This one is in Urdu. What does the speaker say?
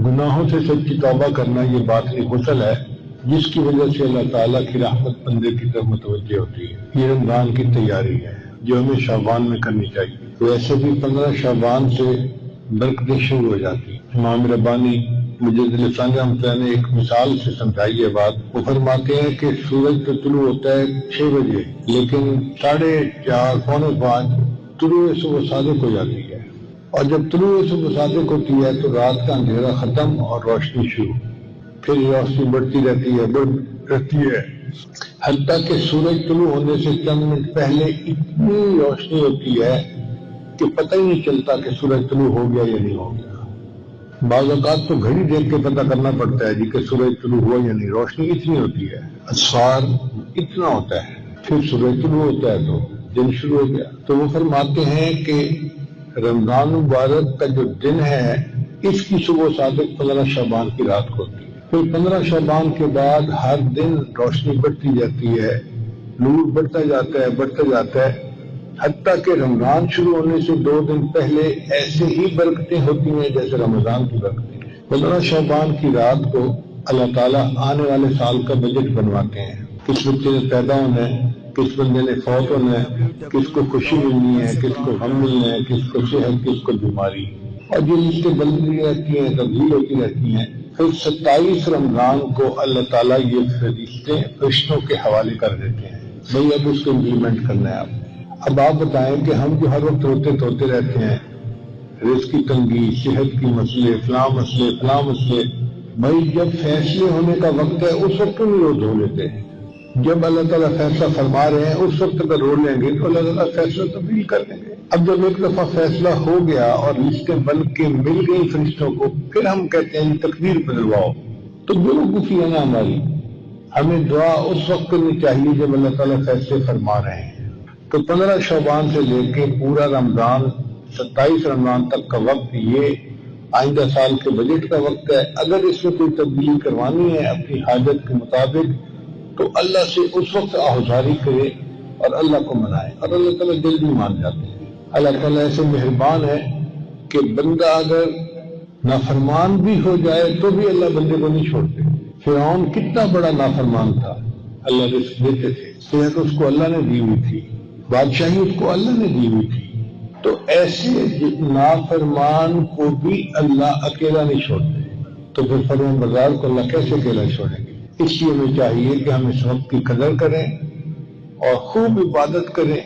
گناہوں سے سچی توبہ کرنا یہ باطنی غسل ہے جس کی وجہ سے اللہ تعالیٰ کی رحمت بندے کی طرف متوجہ ہوتی ہے۔ یہ رمضان کی تیاری ہے جو ہمیں شعبان میں کرنی چاہیے۔ ویسے بھی 15 شعبان سے برکتیں شروع ہو جاتی ہیں۔ امام ربانی مجد لسانی رحمۃ اللہ نے ایک مثال سے سمجھائی ہے بات۔ وہ فرماتے ہیں کہ سورج تو طلوع ہوتا ہے 6 بجے، لیکن 4:30 پونے 5 طلوع صبح صادق ہو جاتی ہے، اور جب طلوع صبح صادق ہوتی ہے تو رات کا اندھیرا ختم اور روشنی شروع، پھر روشنی بڑھتی رہتی ہے حتیٰ کہ سورج طلوع ہونے سے چند منٹ پہلے اتنی روشنی ہوتی ہے کہ پتہ ہی نہیں چلتا کہ سورج طلوع ہو گیا یا نہیں ہو گیا۔ بعض اوقات تو گھڑی دیکھ کے پتہ کرنا پڑتا ہے جی کہ سورج طلوع ہوا یا نہیں، روشنی اتنی ہوتی ہے، اسفار اتنا ہوتا ہے، پھر سورج طلوع ہوتا ہے تو دن شروع ہو گیا۔ تو وہ فرماتے ہیں کہ رمضان مبارک کا جو دن ہے اس کی صبح صادق 15 شعبان کی رات کو ہوتی ہے۔ پھر 15 شعبان کے بعد ہر دن روشنی بڑھتی جاتی ہے، نور بڑھتا جاتا ہے حتیٰ کہ رمضان شروع ہونے سے 2 دن پہلے ایسے ہی برکتیں ہوتی ہیں جیسے رمضان کی برکتیں۔ 15 شعبان کی رات کو اللہ تعالیٰ آنے والے سال کا بجٹ بنواتے ہیں، کس بچے نے پیدا ہونا ہے، کس بندے نے فوت ہونا ہے، کس کو خوشی ملنی ہے، کس کو غم ملنا ہے، کس کو صحت، کس کو بیماری، اور یہ لسٹیں بدلتی رہتی ہیں، تبدیل ہوتی رہتی ہیں۔ پھر 27 رمضان کو اللہ تعالیٰ یہ فرشتوں کے حوالے کر دیتے ہیں، بھئی اب اس کو امپلیمنٹ کرنا ہے آپ۔ اب آپ بتائیں کہ ہم جو ہر وقت روتے رہتے ہیں، رزق کی تنگی، صحت کی مسئلے، فلاں مسئلے، بھائی جب فیصلے ہونے کا وقت ہے اس وقت کیوں نہیں رو لیتے؟ جب اللہ تعالیٰ فیصلہ فرما رہے ہیں اس وقت اگر رو لیں گے تو اللہ تعالیٰ فیصلہ تبدیل کر لیں گے۔ اب جب ایک دفعہ فیصلہ ہو گیا اور لسٹیں بن کے مل گئی فرشتوں کو، پھر ہم کہتے ہیں تقدیر بدلواؤ، تو بیوقوفی ہے نا ہماری۔ ہمیں دعا اس وقت کرنی چاہیے جب اللہ تعالیٰ فیصلے فرما رہے ہیں۔ تو 15 شعبان سے لے کے پورا رمضان 27 رمضان تک کا وقت یہ آئندہ سال کے بجٹ کا وقت ہے۔ اگر اس میں کوئی تبدیلی کروانی ہے اپنی حاجت کے مطابق تو اللہ سے اس وقت آہوزاری کرے اور اللہ کو منائے، اور اللہ تعالیٰ جلدی مان جاتے ہیں۔ اللہ تعالیٰ ایسے مہربان ہے کہ بندہ اگر نافرمان بھی ہو جائے تو بھی اللہ بندے کو نہیں چھوڑتے۔ فرعون کتنا بڑا نافرمان تھا، اللہ رزق دیتے تھے، صحت اس کو اللہ نے دی ہوئی تھی، بادشاہی اس کو اللہ نے دی ہوئی تھی۔ تو ایسے نافرمان کو بھی اللہ اکیلا نہیں چھوڑتے، تو پھر فرمان بردار کو اللہ کیسے اکیلا چھوڑیں گے؟ اس لیے ہمیں چاہیے کہ ہم اس وقت کی قدر کریں اور خوب عبادت کریں۔